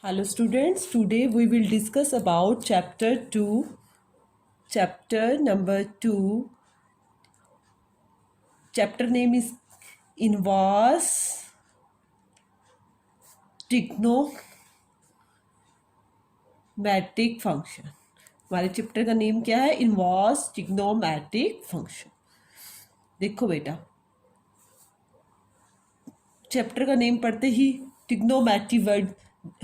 Hello students, today we will discuss about chapter number 2. Chapter name is inverse trigonometric function. हमारे chapter का name क्या है? Inverse trigonometric function. देखो बेटा, chapter का नेम पढ़ते ही ट्रिग्नोमेट्री वर्ड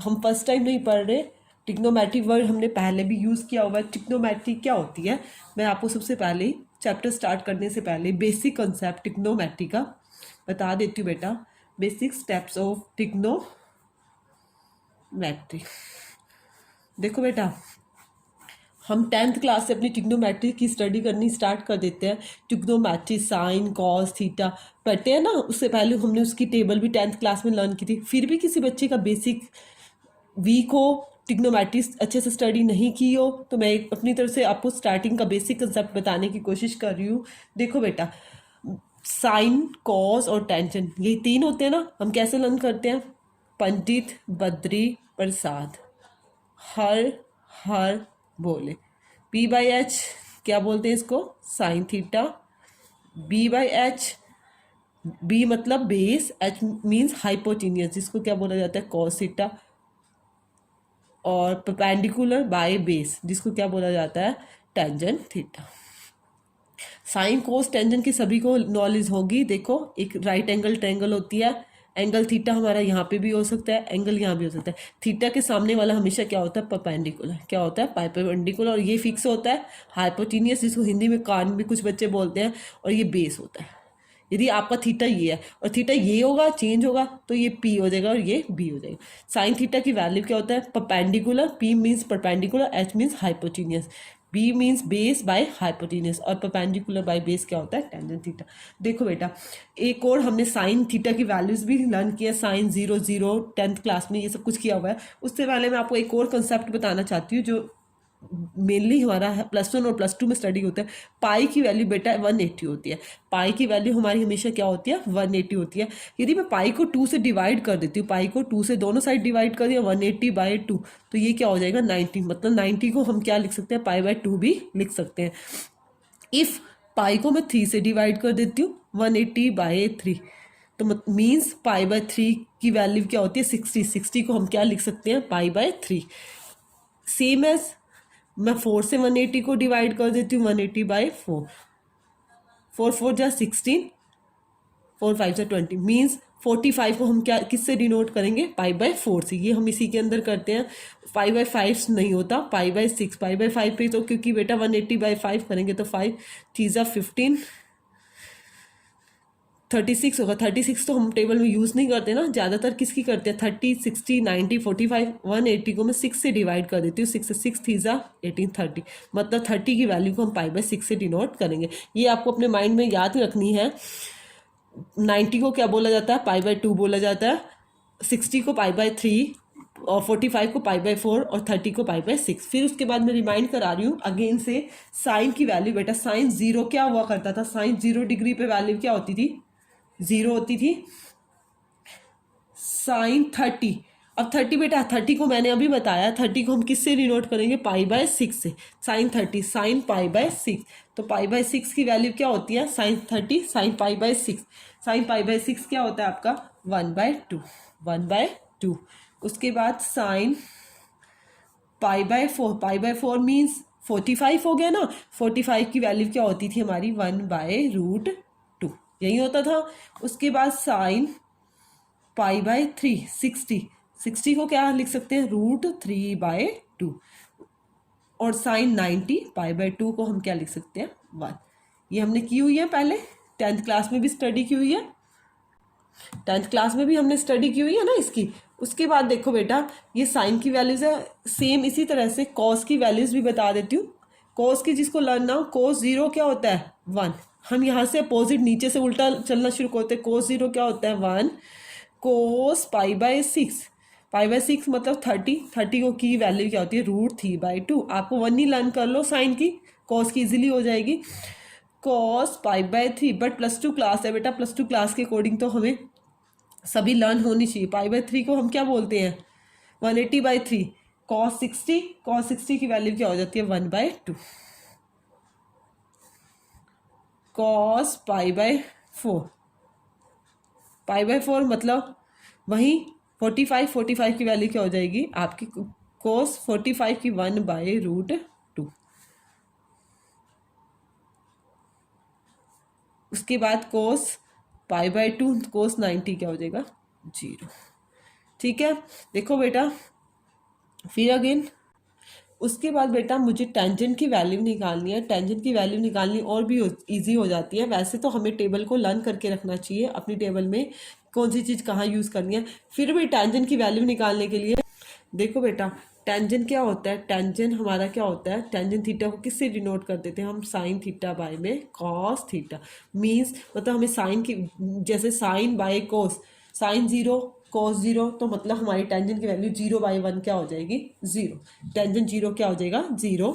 हम फर्स्ट टाइम नहीं पढ़ रहे. ट्रिग्नोमेट्री वर्ड हमने पहले भी यूज़ किया हुआ है. ट्रिग्नोमेट्री क्या होती है, मैं आपको सबसे पहले चैप्टर स्टार्ट करने से पहले बेसिक कंसेप्ट ट्रिग्नोमेट्री का बता देती हूँ बेटा. Basic steps of trigonometry. देखो बेटा, हम 10th क्लास से अपनी ट्रिग्नोमेट्री की स्टडी करनी स्टार्ट कर देते हैं. ट्रिग्नोमेट्री साइन कॉस थीटा पढ़ते हैं ना. उससे पहले हमने उसकी टेबल भी 10th क्लास में लर्न की थी. फिर भी किसी बच्चे का बेसिक वीक हो, ट्रिग्नोमेट्री अच्छे से स्टडी नहीं की हो, तो मैं अपनी तरफ से आपको स्टार्टिंग का बेसिक कंसेप्ट बताने की कोशिश कर रही हूँ. देखो बेटा, साइन कॉस और टेंजेंट ये तीन होते हैं ना. हम कैसे लर्न करते हैं? पंडित बद्री प्रसाद हर बोले. पी बाई एच क्या बोलते हैं इसको? Sine theta. B by H, B मतलब बेस, एच मीन्स हाइपोटेन्यूस, जिसको क्या बोला जाता है? Cos theta. और परपेंडिकुलर बाय बेस, जिसको क्या बोला जाता है? Tangent theta. Sine cos tangent की सभी को नॉलेज होगी. देखो, एक राइट एंगल ट्रायंगल होती है. एंगल थीटा हमारा यहाँ पे भी हो सकता है, एंगल यहाँ भी हो सकता है. थीटा के सामने वाला हमेशा क्या होता है? परपेंडिकुलर. क्या होता है? परपेंडिकुलर. और ये फिक्स होता है. हाइपोटेन्यूस, जिसको हिंदी में कान भी कुछ बच्चे बोलते हैं. और ये बेस होता है. यदि आपका थीटा ये है और थीटा ये होगा, चेंज होगा, तो ये पी हो जाएगा और ये बी हो जाएगा. साइन थीटा की वैल्यू क्या होता है? Perpendicular. P means perpendicular, H means hypotenuse, B means base by hypotenuse, और परपेंडिकुलर बाय बेस क्या होता है? Tangent theta. देखो बेटा, एक और हमने साइन थीटा की वैल्यूज भी लर्न किया. साइन 0 0 10th क्लास में ये सब कुछ किया हुआ है. उससे पहले मैं आपको एक और कंसेप्ट बताना चाहती हूँ जो मेनली हमारा +1 और +2 में स्टडी होता है. पाई की वैल्यू बेटा 180 होती है. पाई की वैल्यू हमारी हमेशा क्या होती है? 180 होती है. यदि मैं पाई को 2 से डिवाइड कर देती हूँ, पाई को 2 से दोनों साइड डिवाइड कर दिया, 180/2, तो ये क्या हो जाएगा? 90. मतलब 90 को हम क्या लिख सकते हैं? पाई/2 भी लिख सकते हैं. इफ़ पाई को मैं 3 से डिवाइड कर देती हूँ, 180/3, तो मीन्स पाई/3 की वैल्यू क्या होती है? 60. 60 को हम क्या लिख सकते हैं? पाई/3. सेम एज मैं 4 से 180 को डिवाइड कर देती हूँ, 180/4. 4 4 जा 16, 4 5 जा 20, मीन्स 45 को हम क्या किससे डिनोट करेंगे? पाई/4 से. ये हम इसी के अंदर करते हैं. पाई/5 नहीं होता, पाई/6. पाई/5 पे तो क्योंकि बेटा 180/5 करेंगे तो 5 3 जा 15, 36 होगा. 36 तो हम टेबल में यूज़ नहीं करते ना. ज़्यादातर किसकी करते हैं? 30 60 90 45. 180 को मैं 6 से डिवाइड कर देती हूँ. 6 से 6 3 जा 18 30. मतलब 30 की वैल्यू को हम पाई/6 से डिनोट करेंगे. ये आपको अपने माइंड में याद रखनी है. 90 को क्या बोला जाता है? पाई/2 बोला जाता है. 60 को पाई/3 और 45 को पाई/4 और 30 को पाई/6. फिर उसके बाद मैं रिमाइंड करा रही हूँ अगेन से. साइन की वैल्यू बेटा, साइन 0 क्या हुआ करता था? साइन 0 डिग्री पे वैल्यू क्या होती थी? 0 होती थी. साइन 30. अब 30 बेटा, 30 को मैंने अभी बताया, 30 को हम किससे डिनोट करेंगे? पाई/6 से. साइन 30 साइन पाई/6, तो पाई/6 की वैल्यू क्या होती है? साइन 30 साइन पाई/6. साइन पाई/6 क्या होता है आपका? 1/2. 1/2. उसके बाद साइन पाई/4. पाई/4 मीन्स 45 हो गया ना. 45 की वैल्यू क्या होती थी हमारी? 1/√2. यही होता था. उसके बाद साइन पाई/3 60. 60 को क्या लिख सकते हैं? √3/2. और साइन 90 पाई/2 को हम क्या लिख सकते हैं? 1. ये हमने की हुई है पहले. 10th क्लास में भी स्टडी की हुई है. 10th क्लास में भी हमने स्टडी की हुई है ना इसकी. उसके बाद देखो बेटा, ये साइन की वैल्यूज है. सेम इसी तरह से कॉस की वैल्यूज भी बता देती हूँ. कॉस की जिसको लर्न ना हो, cos 0 क्या होता है? 1. हम यहाँ से अपोजिट नीचे से उल्टा चलना शुरू करते हैं. cos 0 क्या होता है? 1. cos पाई/6. पाई/6 मतलब 30. 30 को की वैल्यू क्या होती है? √3/2. आपको 1 ही लर्न कर लो साइन की, कॉस की इजीली हो जाएगी. cos पाई/3. बट +2 क्लास है बेटा. +2 क्लास के अकॉर्डिंग तो हमें सभी लर्न होनी चाहिए. पाई/3 को हम क्या बोलते हैं? 180/3 cos 60, cos 60 की वैल्यू क्या हो जाती है 1/2, cos π/4, π/4 मतलब वही 45 की वैल्यू क्या हो जाएगी आपकी cos 45 की 1/√2। उसके बाद cos π/2, cos 90 क्या हो जाएगा 0। ठीक है, देखो बेटा, फिर अगेन उसके बाद बेटा मुझे टेंजेंट की वैल्यू निकालनी है। टेंजेंट की वैल्यू निकालनी और भी इजी हो जाती है। वैसे तो हमें टेबल को लर्न करके रखना चाहिए अपनी टेबल में कौन सी चीज़ कहाँ यूज़ करनी है। फिर भी टेंजेंट की वैल्यू निकालने के लिए देखो बेटा, टेंजेंट क्या होता है, टेंजेंट हमारा क्या होता है, टेंजेंट थीटा को किससे डिनोट कर देते हैं हम, साइन थीटा बाय में कॉस थीटा। मीन्स मतलब हमें साइन की, जैसे sine by cos, sine 0 cos 0, तो मतलब हमारी टेंजेंट की वैल्यू 0/1 क्या हो जाएगी 0। टेंजेंट 0 क्या हो जाएगा 0,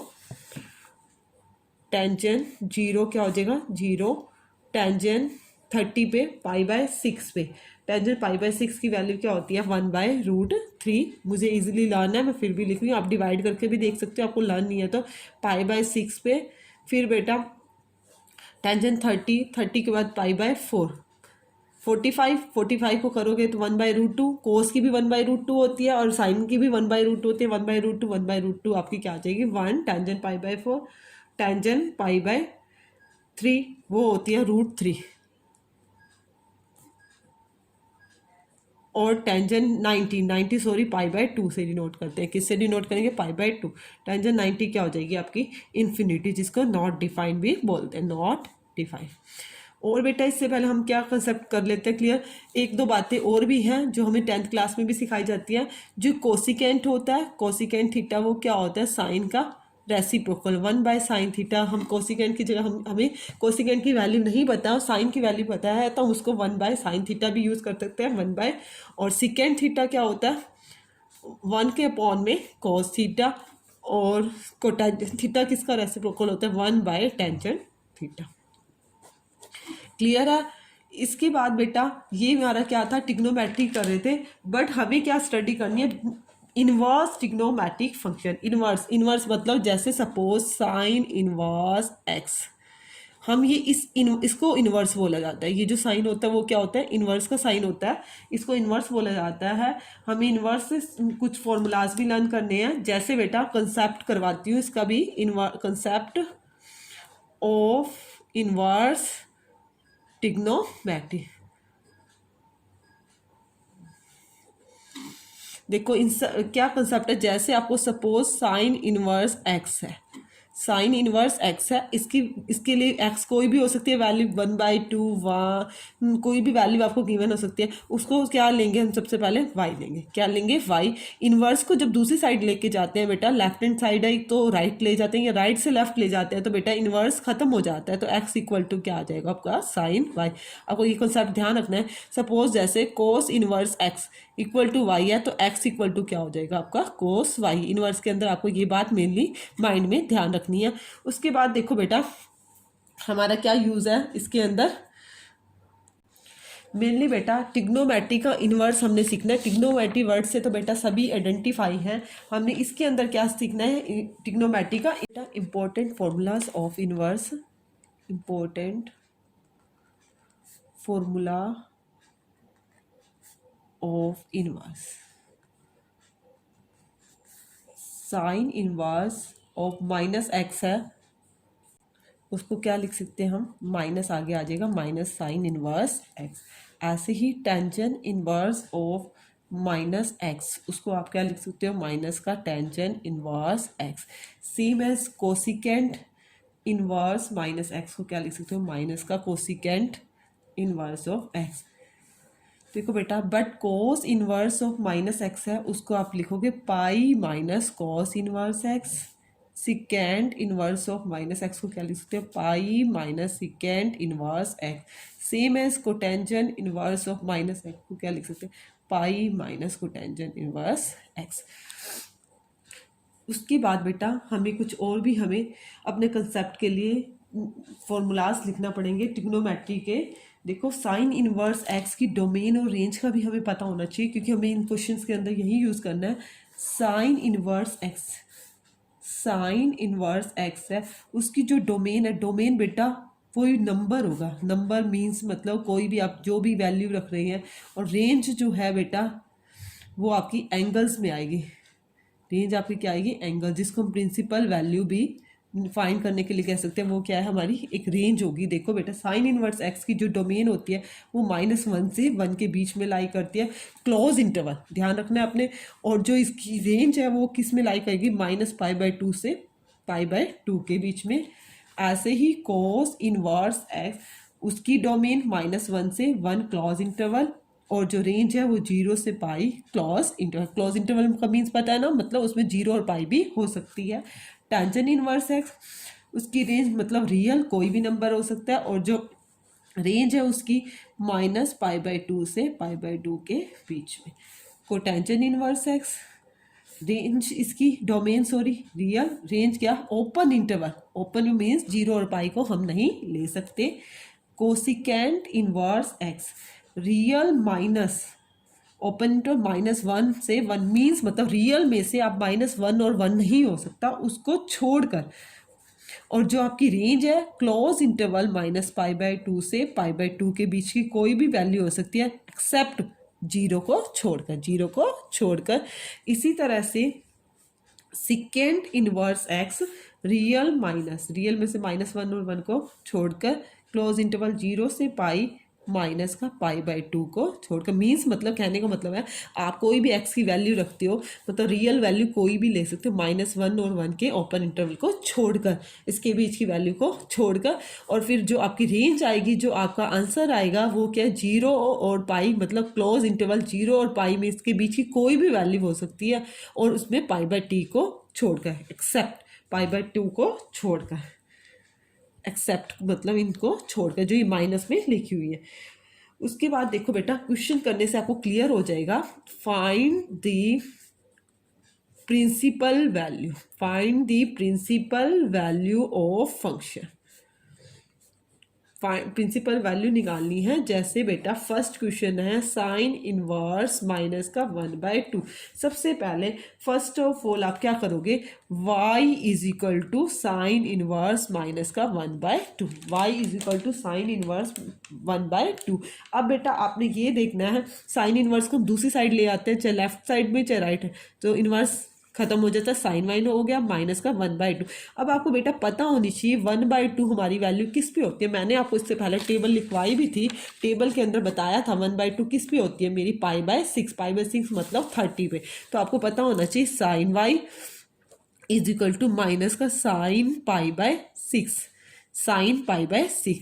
टेंजेंट 0 क्या हो जाएगा 0, टेंजेंट 30 पे π/6 पे, टेंजेंट π/6 की वैल्यू क्या होती है 1/√3। मुझे इजीली लर्न है, मैं फिर भी लिख रही हूँ, आप डिवाइड करके भी देख सकते हो, आपको लर्न नहीं है तो π/6 पे। फिर बेटा टेंजेंट 30 के बाद π/4, 45 को करोगे तो 1/√2, कोस की भी 1/√2 होती है और साइन की भी 1/√2 होती है। 1/√2 आपकी क्या आ जाएगी 1, टेंजेंट π/4, टेंजेंट π/3 वो होती है √3, और टेंजेंट 90 सॉरी π/2 से डिनोट करते हैं। किससे डिनोट करेंगे π/2। टेंजेंट 90 क्या हो जाएगी आपकी इन्फिनिटी, जिसको नॉट डिफाइंड भी बोलते हैं, नॉट डिफाइंड। और बेटा इससे पहले हम क्या कंसेप्ट कर लेते हैं क्लियर, एक दो बातें और भी हैं जो हमें 10th क्लास में भी सिखाई जाती है। जो कोसिकेंट होता है, कोसिकेंट थीटा, वो क्या होता है साइन का रेसिप्रोकल 1/sin थीटा। हम कोसिकेंट की जगह हमें कोसिकेंट की वैल्यू नहीं पता और साइन की वैल्यू पता है तो हम उसको 1/sin थीटा भी यूज़ कर सकते हैं, 1/। और सिकेंट थीटा क्या होता है 1 के अपॉन में cos थीटा, और कोटेंजेंट थीटा किसका रेसिप्रोकल होता है 1/टेंजेंट थीटा। क्लियर है। इसके बाद बेटा ये हमारा क्या था, टिग्नोमेट्री कर रहे थे, बट हमें क्या स्टडी करनी है इनवर्स टिग्नोमेट्रिक फंक्शन। इनवर्स मतलब जैसे सपोज साइन इनवर्स एक्स, हम ये इसको इनवर्स बोला जाता है। ये जो साइन होता है वो क्या होता है इनवर्स का साइन होता है, इसको इनवर्स बोला जाता है। हमें इनवर्स से कुछ फॉर्मूलाज भी लर्न करने हैं। जैसे बेटा कंसेप्ट करवाती हूँ इसका भी, कंसेप्ट ऑफ इनवर्स टिग्नोमेट्री। देखो क्या कंसेप्ट है, जैसे आपको सपोज साइन इनवर्स एक्स है, साइन इनवर्स एक्स है, इसके लिए एक्स कोई भी हो सकती है वैल्यू 1/2 कोई भी वैल्यू आपको गिवन हो सकती है। उसको क्या लेंगे हम, सबसे पहले वाई लेंगे। क्या लेंगे वाई। इनवर्स को जब दूसरी साइड लेके जाते हैं बेटा, लेफ्ट हैंड साइड है तो राइट ले जाते हैं या राइट से लेफ्ट ले जाते हैं तो बेटा इनवर्स खत्म हो जाता है, तो एक्स इक्वल टू क्या आ जाएगा आपका साइन वाई। आपको ये कॉन्सेप्ट ध्यान रखना है। सपोज जैसे cos inverse X equal to Y है तो एक्स इक्वल टू क्या हो जाएगा आपका कोस वाई। इनवर्स के अंदर आपको ये बात मेनली माइंड में ध्यान रखनी है। उसके बाद देखो बेटा हमारा क्या यूज़ है इसके अंदर, मेनली बेटा टिग्नोमेट्री का इनवर्स हमने सीखना है। टिग्नोमेट्री वर्ड से तो बेटा सभी आइडेंटिफाई हैं, हमने इसके अंदर क्या सीखना है टिग्नोमेट्री का बेटा important formulas of inverse, important formula of inverse. Sine inverse of minus X है, उसको क्या लिख सकते हैं हम, माइनस आगे आ जाएगा माइनस साइन इनवर्स एक्स। ऐसे ही tangent inverse of minus x, उसको आप क्या लिख सकते हो माइनस का tangent inverse x. Same as cosecant inverse minus x को क्या लिख सकते हो माइनस का कोसिकेंट इनवर्स ऑफ एक्स। देखो बेटा but cos inverse of minus X है, उसको आप लिखोगे pi minus cos inverse X. Secant inverse of minus x को क्या लिख सकते हो pi minus secant inverse x. Same as cotangent inverse of minus x को क्या लिख सकते हैं pi minus cotangent inverse X. उसके बाद बेटा हमें कुछ और भी हमें अपने कंसेप्ट के लिए फॉर्मूलाज लिखना पड़ेंगे टिग्नोमेट्री के। देखो साइन इनवर्स एक्स की डोमेन और रेंज का भी हमें पता होना चाहिए, क्योंकि हमें इन क्वेश्चंस के अंदर यही यूज़ करना है। Sine inverse x, sign inverse x है, उसकी जो डोमेन है, डोमेन बेटा कोई नंबर होगा, नंबर मीन्स मतलब कोई भी आप जो भी वैल्यू रख रहे हैं, और रेंज जो है बेटा वो आपकी एंगल्स में आएगी। रेंज आपकी क्या आएगी? एंगल, जिसको हम प्रिंसिपल वैल्यू भी फाइंड करने के लिए कह सकते हैं, वो क्या है? हमारी एक रेंज होगी। देखो बेटा साइन इनवर्स एक्स की जो डोमेन होती है वो -1 से 1 के बीच में लाई करती है, क्लोज इंटरवल, ध्यान रखना है आपने। और जो इसकी रेंज है वो किस में लाई करेगी? -π/2 से π/2 के बीच में। ऐसे ही कोस इनवर्स एक्स, उसकी डोमेन -1 से 1 क्लोज इंटरवल, और जो रेंज है वो 0 से पाई क्लोज इंटरवल। क्लोज इंटरवल का मीन्स पता है ना, मतलब उसमें 0 और पाई भी हो सकती है। टेंजेंट इनवर्स एक्स, उसकी रेंज मतलब रियल कोई भी नंबर हो सकता है, और जो रेंज है उसकी -π/2 से π/2 के बीच में। कोटेंजेंट इनवर्स एक्स, रेंज इसकी डोमेन सॉरी रियल, रेंज क्या? ओपन इंटरवल, ओपन मीन्स 0 और पाई को हम नहीं ले सकते। Cosecant inverse X, real minus open interval -1 से 1 मीन्स मतलब रियल में से आप -1 और 1 नहीं हो सकता उसको छोड़कर, और जो आपकी रेंज है क्लोज इंटरवल -π/2 से π/2 के बीच की कोई भी वैल्यू हो सकती है एक्सेप्ट 0 को छोड़कर, 0 को छोड़कर। इसी तरह से secant inverse X, real minus, real में से -1 और 1 को छोड़कर, क्लोज इंटरवल 0 से पाई माइनस का π/2 को छोड़कर। मीन्स मतलब कहने का मतलब है आप कोई भी एक्स की वैल्यू रखते हो, मतलब रियल वैल्यू कोई भी ले सकते हो, -1 और 1 के ओपन इंटरवल को छोड़कर, इसके बीच की वैल्यू को छोड़कर। और फिर जो आपकी रेंज आएगी, जो आपका आंसर आएगा वो क्या है? 0 और पाई, मतलब क्लोज इंटरवल 0 और पाई में इसके बीच की कोई भी वैल्यू हो सकती है, और उसमें π/t को छोड़कर, एक्सेप्ट π/2 को छोड़कर, एक्सेप्ट मतलब इनको छोड़कर, जो ये माइनस में लिखी हुई है। उसके बाद देखो बेटा क्वेश्चन करने से आपको क्लियर हो जाएगा। Find the principal value, find the principal value of function, principal value निकालनी है। जैसे बेटा फर्स्ट क्वेश्चन है साइन इनवर्स माइनस का 1/2। सबसे पहले फर्स्ट ऑफ ऑल आप क्या करोगे? y is equal to sine inverse minus का 1/2, y is equal to sine inverse 1/2। अब बेटा आपने ये देखना है, साइन इनवर्स को हम दूसरी साइड ले आते हैं, चाहे लेफ्ट साइड में चाहे राइट है, तो इनवर्स खत्म हो जाता है, साइन वाइन हो गया, माइनस का 1/2। अब आपको बेटा पता होनी चाहिए 1/2 हमारी वैल्यू किस पे होती है। मैंने आपको इससे पहले टेबल लिखवाई भी थी, टेबल के अंदर बताया था 1/2 किस पे होती है मेरी? π/6, π/6 मतलब 30 पे। तो आपको पता होना चाहिए sine Y is equal to minus का साइन π/6, साइन π/6।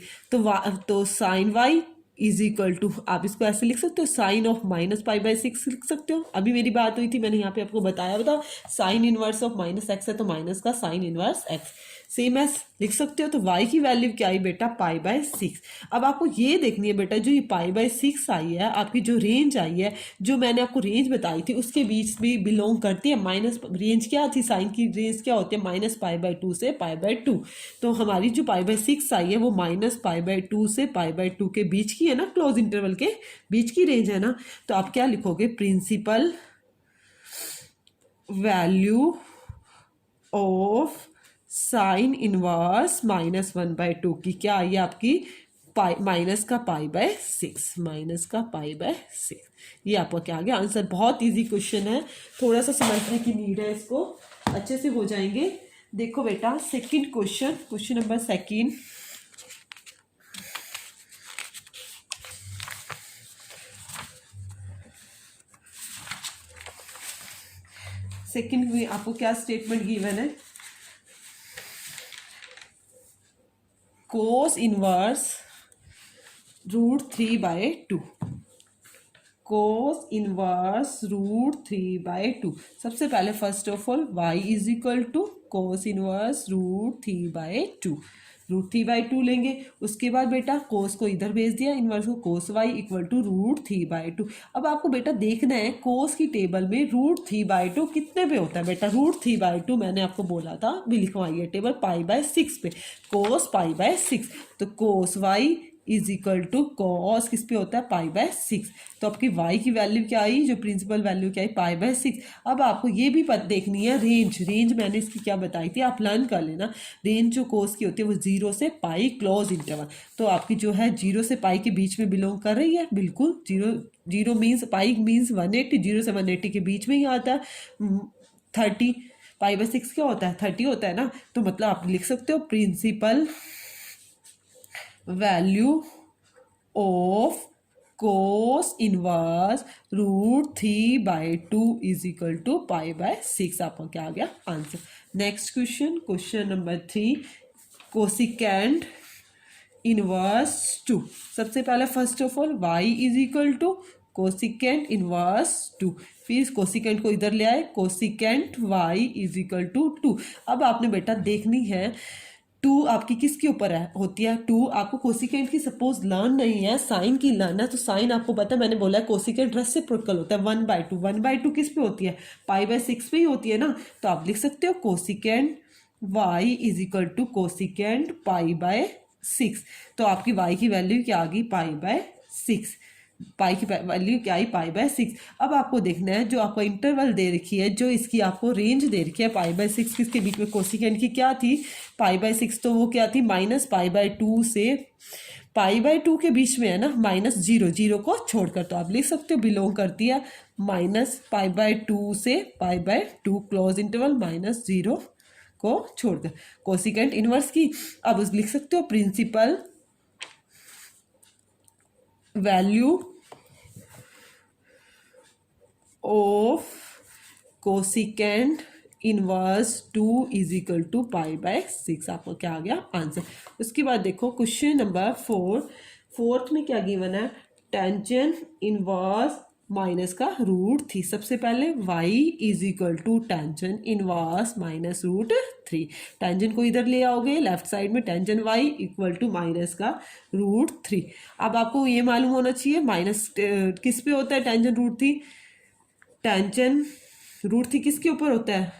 तो sine Y is equal to, आप इसको ऐसे लिख सकते हो, साइन ऑफ -π/6 लिख सकते हो। अभी मेरी बात हुई थी, मैंने यहाँ पे आपको बताया, बताओ साइन इनवर्स ऑफ -x है तो माइनस का sine inverse x, same S लिख सकते हो। तो y की वैल्यू क्या आई बेटा? π/6। अब आपको ये देखनी है बेटा, जो ये π/6 आई है, आपकी जो रेंज आई है, जो मैंने आपको रेंज बताई थी उसके बीच भी बिलोंग करती है। माइनस रेंज क्या थी? साइन की रेंज क्या होती है? -π/2 से π/2। तो हमारी जो π/6 आई है वो -π/2 से π/2 के बीच की है ना, क्लोज इंटरवल के बीच की रेंज है ना। तो आप क्या लिखोगे? Principal value of sine inverse -1/2 की क्या आई है आपकी? माइनस का π/6, माइनस का π/6। ये आपका क्या आ गया आंसर। बहुत इजी क्वेश्चन है, थोड़ा सा समझने की नीड है, इसको अच्छे से हो जाएंगे। देखो बेटा second question, question number second, सेकंड में आपको क्या स्टेटमेंट गिवन है? Cos inverse √3/2, cos inverse √3/2। सबसे पहले first of all y is equal to cos inverse √3/2, √3/2 लेंगे। उसके बाद बेटा कोस को इधर भेज दिया, इनवर्स को कोस y इक्वल टू √3/2। अब आपको बेटा देखना है कोस की टेबल में √3/2 कितने पे होता है बेटा? √3/2 मैंने आपको बोला था भी लिखवाइए टेबल π/6 पे, कोस π/6। तो cos y is equal to cos किस पे होता है π/6। तो आपकी y की वैल्यू क्या आई, जो प्रिंसिपल वैल्यू क्या आई π/6। अब आपको ये भी देखनी है रेंज, रेंज मैंने इसकी क्या बताई थी, आप लर्न कर लेना। रेंज जो कोस की होती है वो 0 से पाई क्लोज इंटरवल, तो आपकी जो है 0 से पाई के बीच में बिलोंग कर रही है, बिल्कुल। 0 मीन्स पाई मीन्स 180, 0 से 180 के बीच में ही आता है। 30 π/6 क्या होता है 30 होता है ना, तो मतलब आप लिख सकते हो principal value of cos inverse √3/2 is equal to π/6। आपका क्या आ गया answer. Next question, question number 3, cosecant inverse 2। सबसे पहले first of all y is equal to cosecant inverse 2, फिर कोसिकेंट को इधर ले आए, cosecant y is equal to 2। अब आपने बेटा देखनी है 2 आपकी किसके ऊपर है होती है, 2 आपको कोसिकेंट की सपोज लर्न नहीं है, साइन की लर्न है। तो साइन आपको पता है, मैंने बोला है कोसिकेंट रेसिप्रोकल होता है 1/2। 1/2 किस पे होती है π/6 पे ही होती है ना, तो आप लिख सकते हो cosecant y is equal to cosecant π/6। तो आपकी y की वैल्यू क्या आ गई π/6, पाई की वैल्यू क्या आई π/6। अब आपको देखना है जो आपको इंटरवल दे रखी है, जो इसकी आपको रेंज दे रखी है π/6 किसके बीच में, कोसिकेंट की क्या थी π/6, तो वो क्या थी -π/2 से π/2 के बीच में है ना, -0, 0 को छोड़कर। तो आप लिख सकते हो बिलोंग करती है -π/2 से π/2 क्लोज इंटरवल -0 को छोड़कर, कोसिकेंट इनवर्स की। अब उस लिख सकते हो principal value of cosecant inverse 2 is equal to π/6। आपको क्या आ गया आंसर। उसके बाद देखो क्वेश्चन नंबर 4, फोर्थ में क्या गिवन है, टेंजेंट इनवर्स माइनस का √3। सबसे पहले y is equal to tangent inverse -√3। Tangent को इधर ले आओगे लेफ्ट साइड में, tangent y equal to minus का √3। अब आपको ये मालूम होना चाहिए माइनस किस पे होता है टेंजेंट √3, टेंजेंट √3 किसके ऊपर होता है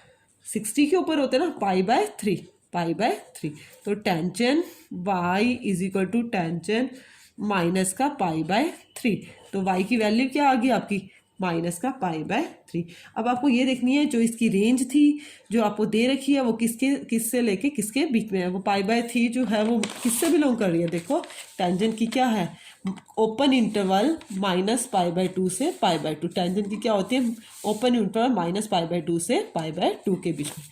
60 के ऊपर होता है ना, π/3। तो tangent y is equal to tangent minus का π/3। तो y की वैल्यू क्या आ गई आपकी माइनस का π/3। अब आपको ये देखनी है जो इसकी रेंज थी जो आपको दे रखी है वो किससे लेके किसके बीच में है, वो π/3 जो है वो किससे बिलोंग कर रही है। देखो टेंजेंट की क्या है ओपन इंटरवल -π/2 से π/2। टेंजेंट की क्या होती है ओपन इंटरवल -π/2 से π/2 के बीच में।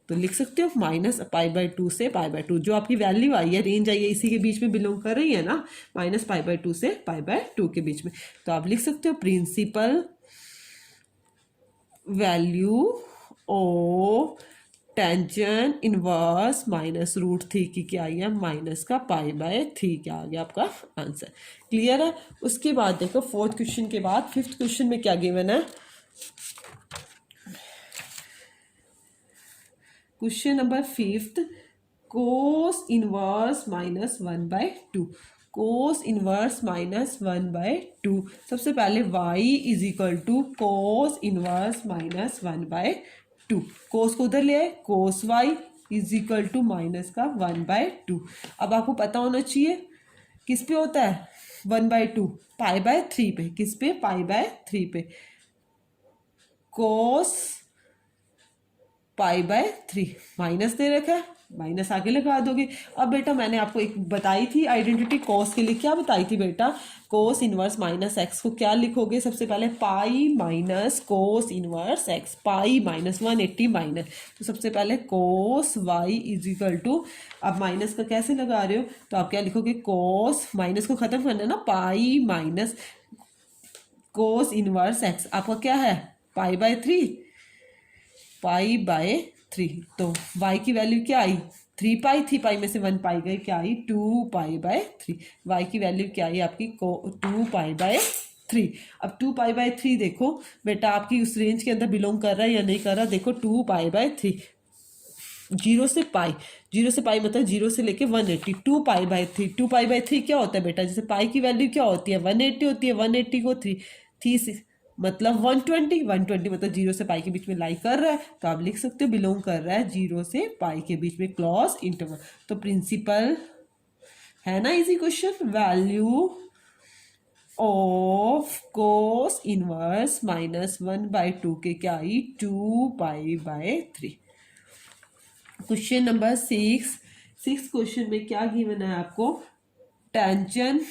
तो लिख सकते हो -π/2 से π/2, जो आपकी वैल्यू आई है रेंज आई है इसी के बीच में बिलोंग कर रही है ना, -π/2 से π/2 के बीच में। तो आप लिख सकते हो प्रिंसिपल वैल्यू ओ टेंजेंट इनवर्स -√3 की क्या आई है माइनस का π/3। क्या आ गया आपका आंसर। क्लियर है। उसके बाद देखो फोर्थ क्वेश्चन के बाद फिफ्थ क्वेश्चन में क्या गिवन है, question number 5, cos inverse -1/2। Cos inverse -1/2। सबसे पहले y is equal to cos inverse -1/2। Cos को उधर ले आए, cos y is equal to minus का 1/2। अब आपको पता होना चाहिए किस पे होता है 1/2 π/3 पे, किस पे π/3 पे, कोस π/3 माइनस दे रखा है, माइनस आगे लगा दोगे। अब बेटा मैंने आपको एक बताई थी आइडेंटिटी कोस के लिए, क्या बताई थी बेटा, कोस इनवर्स -x को क्या लिखोगे, सबसे पहले pi minus cos inverse x, पाई -180 माइनस। तो सबसे पहले cos y is equal to, अब माइनस का कैसे लगा रहे हो तो आप क्या लिखोगे, कोस माइनस को खत्म करना है ना, pi minus cos inverse x, आपका क्या है π/3, π/3। तो y की वैल्यू क्या आई 3 पाई थी, पाई में से 1 पाई गई, क्या आई 2 π/3। y की वैल्यू क्या आई आपकी 2 π/3। अब 2 π/3 देखो बेटा आपकी उस रेंज के अंदर बिलोंग कर रहा है या नहीं कर रहा, देखो 2 π/3, 0 से पाई, 0 से पाई मतलब 0 से लेके 180, 2 π/3। 2 π/3 क्या होता है बेटा, जैसे पाई की वैल्यू क्या होती है 180 होती है, 180 को 3 मतलब 120, 120 मतलब 0 से पाई के बीच में लाई कर रहा है, तो आप लिख सकते हो बिलोंग कर रहा है 0 से पाई के बीच में क्लोज इंटरवल। तो प्रिंसिपल है ना easy question. Value of cos inverse -1/2 के क्या आई 2π/3। क्वेश्चन नंबर 6 क्वेश्चन में क्या गिवन है आपको, टेंजेंट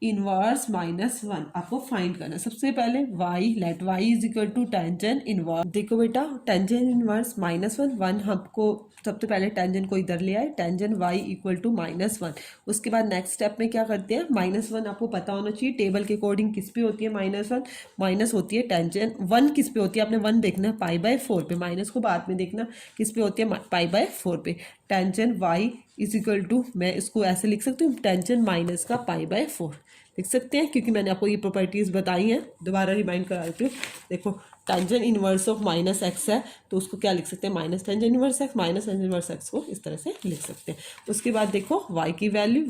इनवर्स -1 आपको फाइंड करना है। सबसे पहले y let y is equal to tangent inverse. देखो बेटा टेंजेंट इनवर्स -1 हमको सबसे पहले टेंजेंट को इधर ले आए, टेंजेंट y इक्वल टू -1। उसके बाद नेक्स्ट स्टेप में क्या करते हैं, -1 आपको पता होना चाहिए टेबल के अकॉर्डिंग किस पे होती है -1, माइनस होती है टेंजेंट 1 किस पे होती है, आपने 1 देखना है π/4 पे, माइनस को बाद में देखना किस पे होती है π/4 पे। Tangent y is equal to, मैं इसको ऐसे लिख सकती हूँ, टेंजेंट माइनस का π/4 लिख सकते हैं, क्योंकि मैंने आपको ये प्रॉपर्टीज बताई हैं। दोबारा रिमाइंड करा देती हूँ। देखो टेंजेंट इनवर्स ऑफ -x है तो उसको क्या लिख सकते हैं, minus tangent inverse x, minus tangent inverse x को इस तरह से लिख सकते हैं। उसके बाद देखो y की वैल्यू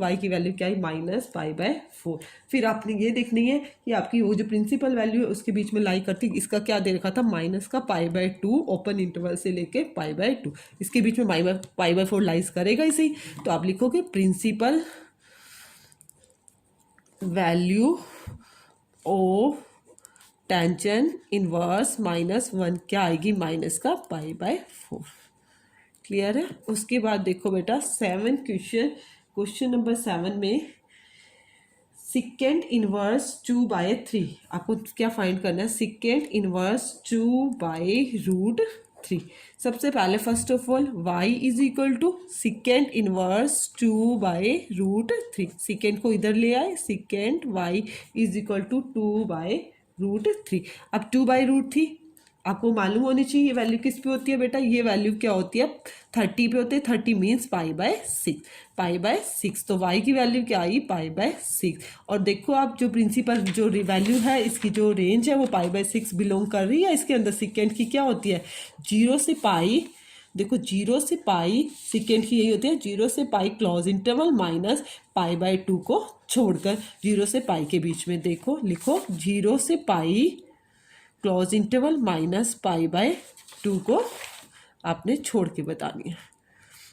क्या है -π/4। फिर आपने ये देखनी है कि आपकी वो जो प्रिंसिपल वैल्यू है उसके बीच में लाई करती, इसका क्या दे रखा था, माइनस का π/2 ओपन इंटरवल से लेके π/2, इसके बीच में π/4 लाइज करेगा इसी। तो आप लिखोगे principal value of tangent inverse -1 क्या आएगी, माइनस का π/4। क्लियर है। उसके बाद देखो बेटा 7 क्वेश्चन नंबर 7 में सिकेंड इनवर्स 2/3 आपको क्या फाइंड करना है, सिकेंड इनवर्स 2/√3। सबसे पहले first of all y is equal to secant inverse 2/√3, secant को इधर ले आए, secant y is equal to 2/√3। अब 2/√3 आपको मालूम होनी चाहिए ये वैल्यू किस पे होती है बेटा, ये वैल्यू क्या होती है 30 पे होती है, 30 मीन्स π/6 तो y की वैल्यू क्या आई π/6। और देखो आप जो प्रिंसिपल जो वैल्यू है इसकी जो रेंज है वो π/6 बिलोंग कर रही है, इसके अंदर सेकेंड की क्या होती है 0 से पाई, देखो 0 से पाई सेकेंड की यही होती है, 0 से पाई क्लोज इंटरवल माइनस π/2 को छोड़कर 0 से पाई के बीच में, देखो लिखो 0 से पाई क्लोज इंटरवल माइनस π/2 को आपने छोड़ के बतानी है।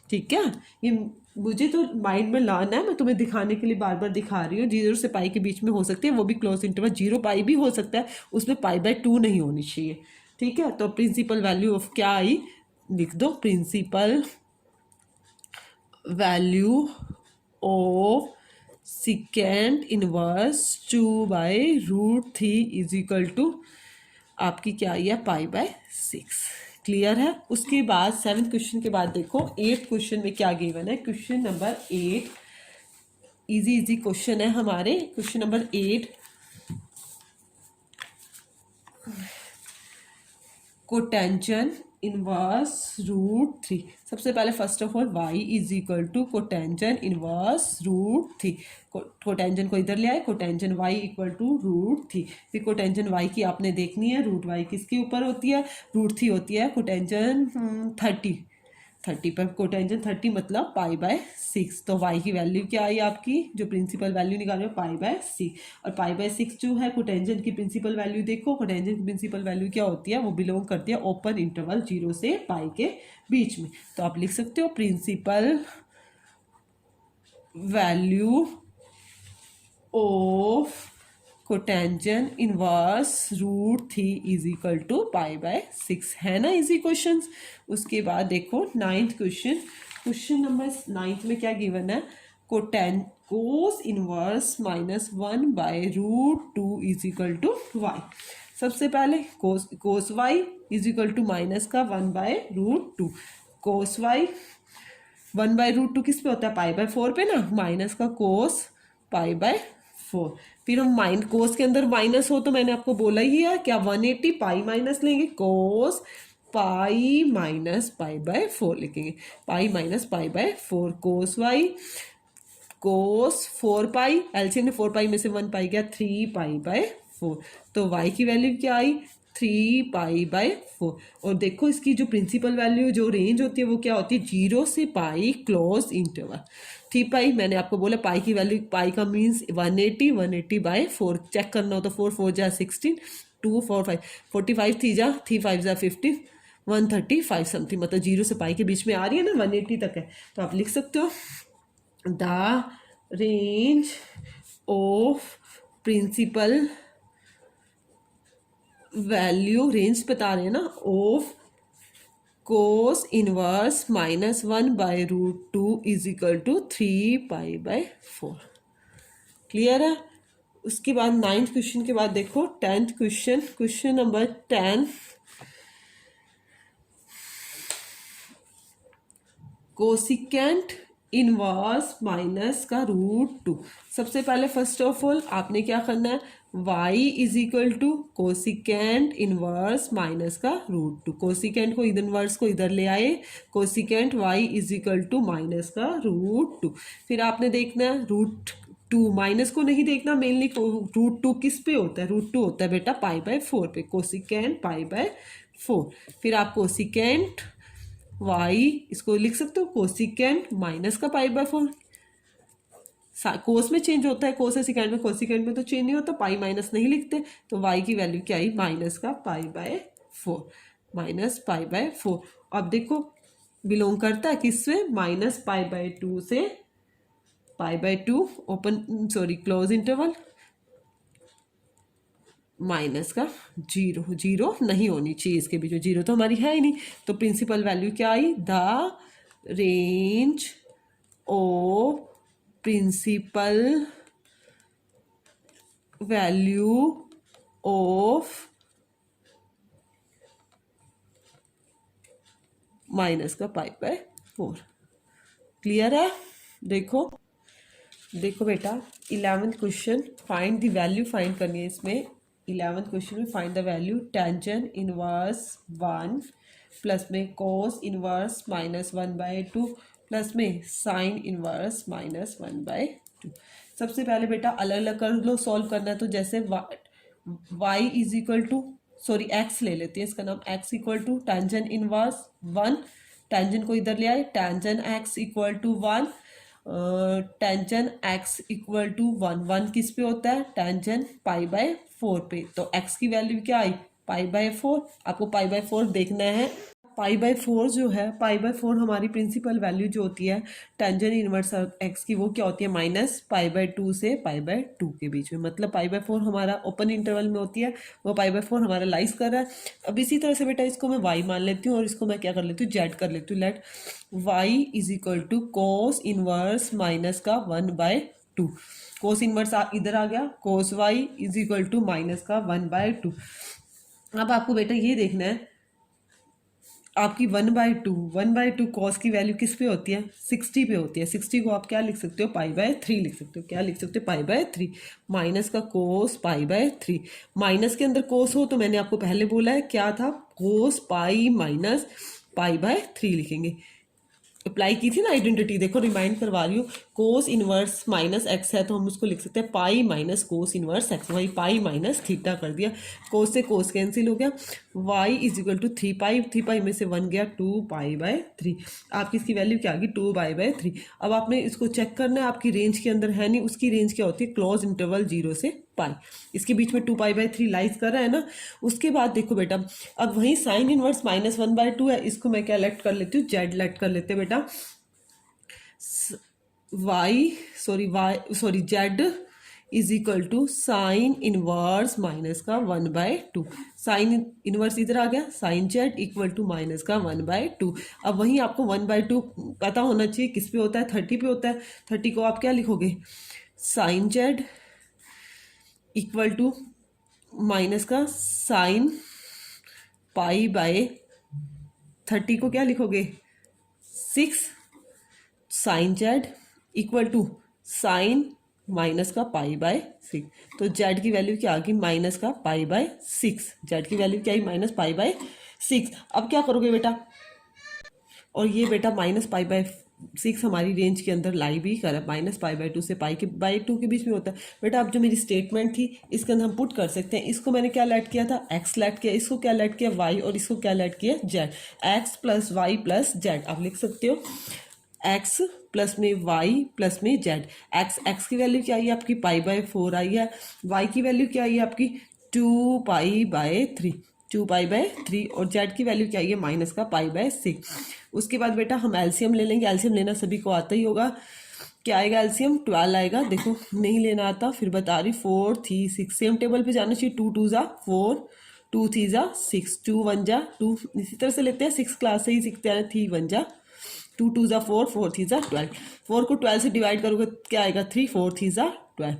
ठीक है, ये मुझे तो माइंड में लाना है, मैं तुम्हें दिखाने के लिए बार बार दिखा रही हूँ। 0 से पाई के बीच में हो सकती है, वो भी क्लोज इंटरवल 0 पाई भी हो सकता है, उसमें π/2 नहीं होनी चाहिए। ठीक है, तो प्रिंसिपल वैल्यू ऑफ क्या आई, लिख दो principal value of secant inverse 2/√3 is equal to आपकी क्या आई है π/6। क्लियर है। उसके बाद 7th क्वेश्चन के बाद देखो 8th क्वेश्चन में क्या गिवन है, क्वेश्चन नंबर 8 इजी क्वेश्चन है हमारे। Question number 8 cotangent inverse √3। सबसे पहले first of all y is equal to cotangent inverse √3, cotangent को इधर ले आए, कोटेंजेंट y इक्वल टू √3। फिर कोटेंजेंट y की आपने देखनी है, √y किसके ऊपर होती है, √3 होती है कोटेंजेंट 30 पर, कोटेंजेंट 30 मतलब π/6। तो y की वैल्यू क्या आई आपकी, जो प्रिंसिपल वैल्यू निकाल रहे हो π/6, और π/6 जो है कोटेंजेंट की प्रिंसिपल वैल्यू, देखो कोटेंजेंट की प्रिंसिपल वैल्यू क्या होती है, वो बिलोंग करती है ओपन इंटरवल 0 से पाई के बीच में। तो आप लिख सकते हो principal value of cotangent inverse √3 is equal to π/6। है ना इजी क्वेश्चन। उसके बाद देखो 9th क्वेश्चन, क्वेश्चन नंबर 9 में क्या गिवन है, cos inverse -1/√2 is equal to y। सबसे पहले cos y is equal to minus का 1/√2, कोस y 1/√2 किस पे होता है π/4 पे ना, माइनस का कोस π/4। फिर हम कोस के अंदर माइनस हो तो मैंने आपको बोला ही है क्या 180 पाई माइनस लेंगे, कोस पाई माइनस π/4 लिखेंगे, पाई माइनस π/4, कोस y कोस 4 पाई, एलसीएम ने 4 पाई में से 1 पाई गया 3 π/4। तो y की वैल्यू क्या आई 3 π/4। और देखो इसकी जो प्रिंसिपल वैल्यू जो रेंज होती है वो क्या होती है 0 से पाई क्लोज इंटरवल 3 पाई। मैंने आपको बोला पाई की वैल्यू, पाई का मीन्स 180/4 चेक करना हो तो 4 4 जा 16, 2 4 5 45 थी जा 3 5 जा 50, 135 समथिंग, मतलब 0 से पाई के बीच में आ रही है ना, 180 तक है। तो आप लिख सकते हो the range of principal value, range बता रहे हैं ना, of cos inverse -1/√2 is equal to 3π/4। Clear है। उसके बाद 9th क्वेश्चन के बाद देखो 10th question, question number 10, cosecant inverse minus का √2। सबसे पहले फर्स्ट ऑफ ऑल आपने क्या करना है, y is equal to cosecant inverse minus का √2। कोसिकेंट को इनवर्स को इधर ले आए, cosecant y is equal to minus का √2। फिर आपने देखना है √2, माइनस को नहीं देखना, मेनली √2 किस पे होता है, √2 होता है बेटा π/4 पे, कोसिकेंट π/4। फिर आप कोसिकेंट y इसको लिख सकते हो कोसिकेंट माइनस का π/4, कोस में चेंज होता है, कोस है सिकेंड में, कोसिकेंट में तो चेंज नहीं होता, पाई माइनस नहीं लिखते, तो y की वैल्यू क्या आई, माइनस का π/4, माइनस π/4। अब देखो बिलोंग करता है किससे, -π/2 से π/2 open sorry close interval, minus का 0, 0 नहीं होनी चाहिए इसके बीच में, 0 तो हमारी है ही नहीं, तो प्रिंसिपल वैल्यू क्या आई, the range of principal value of minus का π/4। क्लियर है। देखो देखो बेटा 11th question, find the value, find करनी है इसमें 11th क्वेश्चन में, find the value tangent inverse 1 plus में कोस इनवर्स -1/2 प्लस में साइन इनवर्स -1/2। सबसे पहले बेटा अलग अलग कर लो, सॉल्व करना है तो जैसे y is equal to sorry x ले लेते हैं, इसका नाम x equal to tangent inverse 1, tangent को इधर ले आए, tangent x equal to 1, tangent x equal to 1 किस पे होता है, टेंजेंट π/4 पे, तो x की वैल्यू क्या आई, π/4। आपको π/4 देखना है, π/4 जो है, π/4 हमारी प्रिंसिपल वैल्यू जो होती है टेंजेंट इनवर्स x की, वो क्या होती है, -π/2 से π/2 के बीच में, मतलब π/4 हमारा ओपन इंटरवल में होती है, वो π/4 हमारा लाइज कर रहा है। अब इसी तरह से बेटा इसको मैं y मान लेती हूँ और इसको मैं क्या कर लेती हूँ, z कर लेती हूँ। Let y is equal to cos inverse minus का 1/2, कोस इनवर्स इधर आ गया, cos y is equal to minus का 1/2। अब आपको बेटा ये देखना है, आपकी 1/2 कॉस की वैल्यू किस पे होती है, 60 पे होती है, 60 को आप क्या लिख सकते हो, π/3 लिख सकते हो, क्या लिख सकते हो, π/3, माइनस का कोस π/3, माइनस के अंदर कोस हो तो मैंने आपको पहले बोला है क्या था, कोस पाई माइनस π/3 लिखेंगे, अप्लाई की थी ना आइडेंटिटी, देखो रिमाइंड करवा रही हूँ, कोस इनवर्स माइनस एक्स है तो हम उसको लिख सकते हैं pi minus cos inverse x, वही पाई माइनस थीटा कर दिया, कोस से कोस कैंसिल हो गया, वाई इज इक्वल टू 3π में से 1 गया 2π/3, आपकी इसकी वैल्यू क्या आ गई, 2π/3। अब आपने इसको चेक करना है, आपकी रेंज के अंदर है नहीं, उसकी रेंज क्या होती है, क्लोज इंटरवल 0 से पाई, इसके बीच में 2π/3 लाइज कर रहा है ना। उसके बाद देखो बेटा अब वही साइन इनवर्स -1/2 है, इसको मैं क्या लेट कर लेती हूँ, जेड लेट कर लेते बेटा, z is equal to sine inverse minus का 1/2, साइन इनवर्स इधर आ गया, sine z equal to minus का 1/2। अब वहीं आपको 1/2 पता होना चाहिए किस पे होता है, 30 पे होता है, 30 को आप क्या लिखोगे, sine z equal to minus का साइन π/30 को क्या लिखोगे, 6 sine z equal to sine minus का π/6, तो जेड की वैल्यू क्या आ गई, माइनस का π/6, जेड की वैल्यू क्या आई, -π/6। अब क्या करोगे बेटा, और ये बेटा -π/6 हमारी रेंज के अंदर लाई भी कर -π/2 से π/2 के बीच में होता है बेटा। अब जो मेरी स्टेटमेंट थी इसके अंदर हम पुट कर सकते हैं, इसको मैंने क्या लेट किया था, x लेट किया, इसको क्या लेट किया, y, और इसको क्या लेट किया, z, x plus y plus z, आप लिख सकते हो x प्लस में y प्लस में z, x की वैल्यू क्या आई है आपकी, π/4 आई है, y की वैल्यू क्या आई है आपकी 2π/3, 2π/3, और z की वैल्यू क्या आई है, माइनस का π/6। उसके बाद बेटा हम एलसीएम ले लेंगे, एलसीएम लेना सभी को आता ही होगा, क्या आएगा एलसीएम 12 आएगा। देखो नहीं लेना आता फिर बता रही 4 3 6 सेम टेबल पे जाना चाहिए। 2 2 ज़ा 4, 2 3 ज़ा 6, 2 1 जा 2, इसी तरह से लेते हैं। 6 क्लास से ही सीखते हैं। 3 1 जा 2 2 ज़ा 4, 4 3 ज़ा 12। 4 को 12 से डिवाइड करोगे क्या आएगा 3, 4 3 ज़ा 12,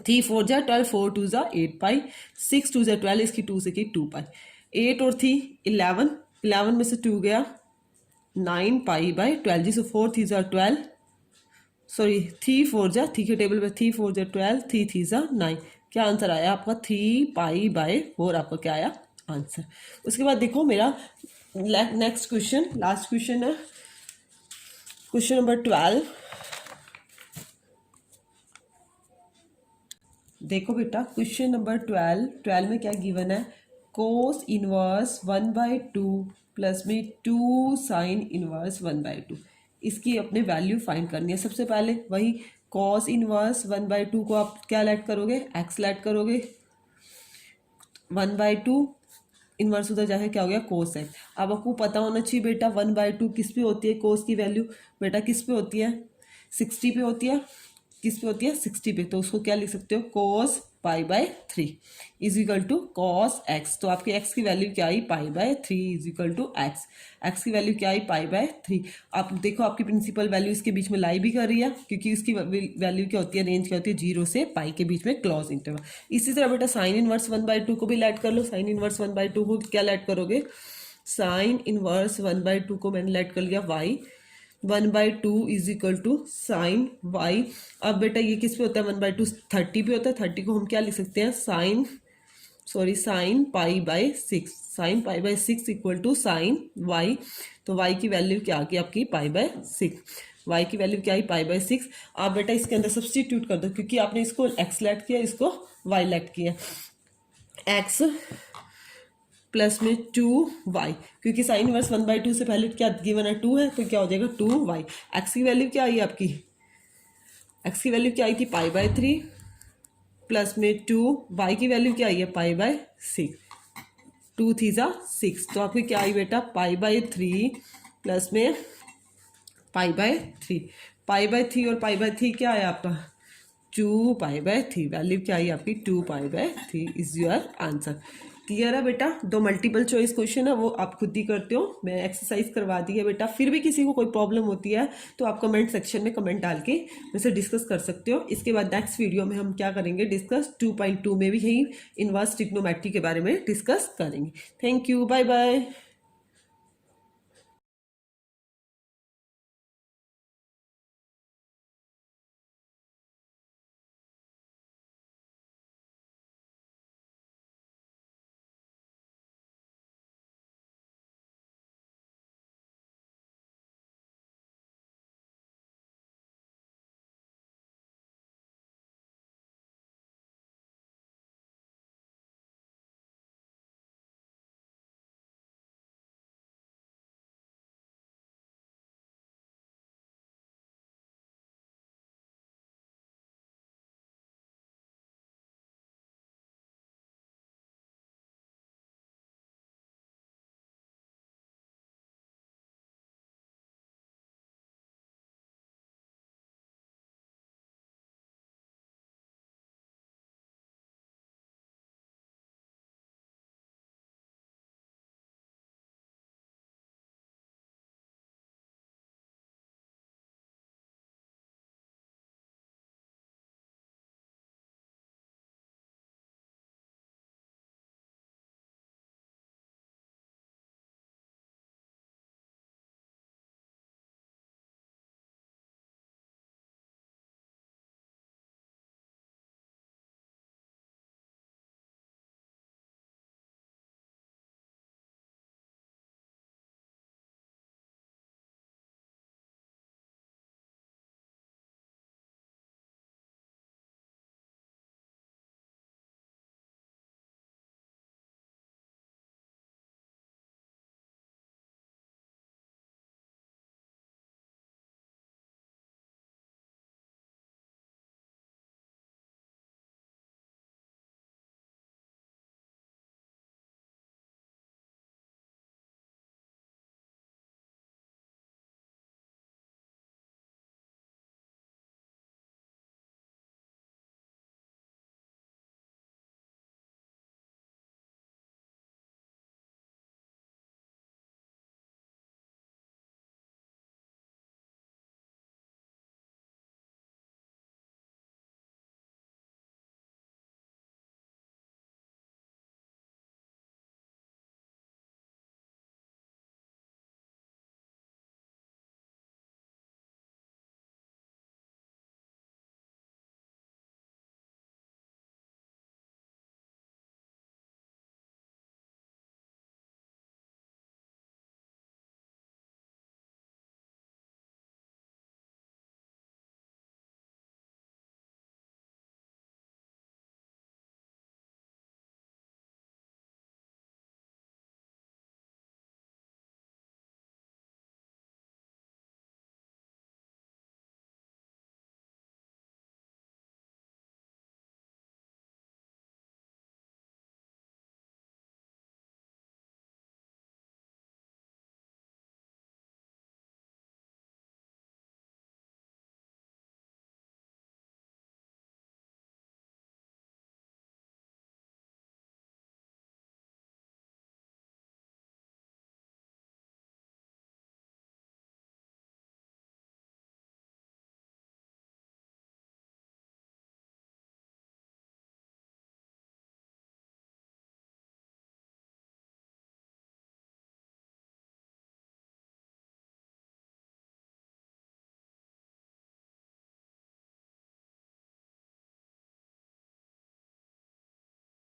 3 4 जा 12, 4 2 ज़ा 8 पाई, 6 2 ज़ा 12, इसकी 2 से की 2 पाई, 8 और 3 11, 11 में से 2 गया 9 पाई बाय 12 जी। सो 4 3 ज़ा 12, सॉरी 3 4 जा, थी के टेबल पे 3 4 जा 12, 3 3 जा 9। क्या आंसर आया आपका 3 पाई बाय 4 आपका क्या आया आंसर। उसके बाद देखो मेरा नेक्स्ट क्वेश्चन, लास्ट क्वेश्चन है क्वेश्चन नंबर 12। देखो बेटा क्वेश्चन नंबर 12 में क्या गिवन है, कोस इनवर्स 1/2 प्लस में 2 साइन इनवर्स 1/2। इसकी अपने वैल्यू फाइंड करनी है। सबसे पहले वही कॉस इनवर्स 1/2 को आप क्या लेट करोगे, एक्स लेट करोगे। 1/2 इनवर्स उधर जाके क्या हो गया कोस एक्स। अब आपको पता होना चाहिए बेटा 1/2 किस पे होती है, कोस की वैल्यू बेटा किस पे होती है 60 पे होती है। किस पे होती है 60 पे। तो उसको क्या लिख सकते हो cos π/3 is equal to cos x. तो आपकी एक्स की वैल्यू क्या आई π/3 is equal to x. X की वैल्यू क्या आई π/3। आप देखो आपकी प्रिंसिपल वैल्यू इसके बीच में लाई भी कर रही है क्योंकि उसकी वैल्यू क्या होती है, रेंज क्या होती है 0 से पाई के बीच में क्लोज इंटरवल। इसी तरह बेटा साइन इनवर्स 1/2 को भी लेट कर लो। साइन इनवर्स 1/2 को क्या लेट करोगे, साइन इनवर्स 1/2 को मैंने लेट कर लिया y. 1/2 is equal to sine y. अब बेटा ये किस पे होता है 1/2 30 पे होता है। 30 को हम क्या लिख सकते हैं sine π/6। Sine π/6 equal to sine y. तो वाई की वैल्यू क्या आ गई आपकी π/6। वाई की वैल्यू क्या आई π/6। आप बेटा इसके अंदर सब्सटीट्यूट कर दो क्योंकि आपने इसको एक्स लेट किया, इसको वाई लेट किया। एक्स प्लस में 2y, क्योंकि साइन इनवर्स 1/2 से पहले क्या गिवन है 2 है, तो क्या हो जाएगा 2y। एक्स की वैल्यू क्या आई आपकी, एक्स की वैल्यू क्या आई थी π/3 प्लस में 2y की वैल्यू क्या आई है π/6। 2 3 ज़ा 6, तो आपकी क्या आई बेटा π/3 प्लस में π/3। π/3 और π/3 क्या आया आपका 2π/3। वैल्यू क्या आई आपकी 2π/3 इज योर आंसर। क्लियर है बेटा। दो मल्टीपल चॉइस क्वेश्चन है वो आप खुद ही करते हो, मैं एक्सरसाइज करवा दी है बेटा। फिर भी किसी को कोई प्रॉब्लम होती है तो आप कमेंट सेक्शन में कमेंट डाल के मुझसे डिस्कस कर सकते हो। इसके बाद नेक्स्ट वीडियो में हम क्या करेंगे डिस्कस 2.2 में भी यही इनवर्स ट्रिग्नोमेट्री के बारे में डिस्कस करेंगे। Thank you, bye bye.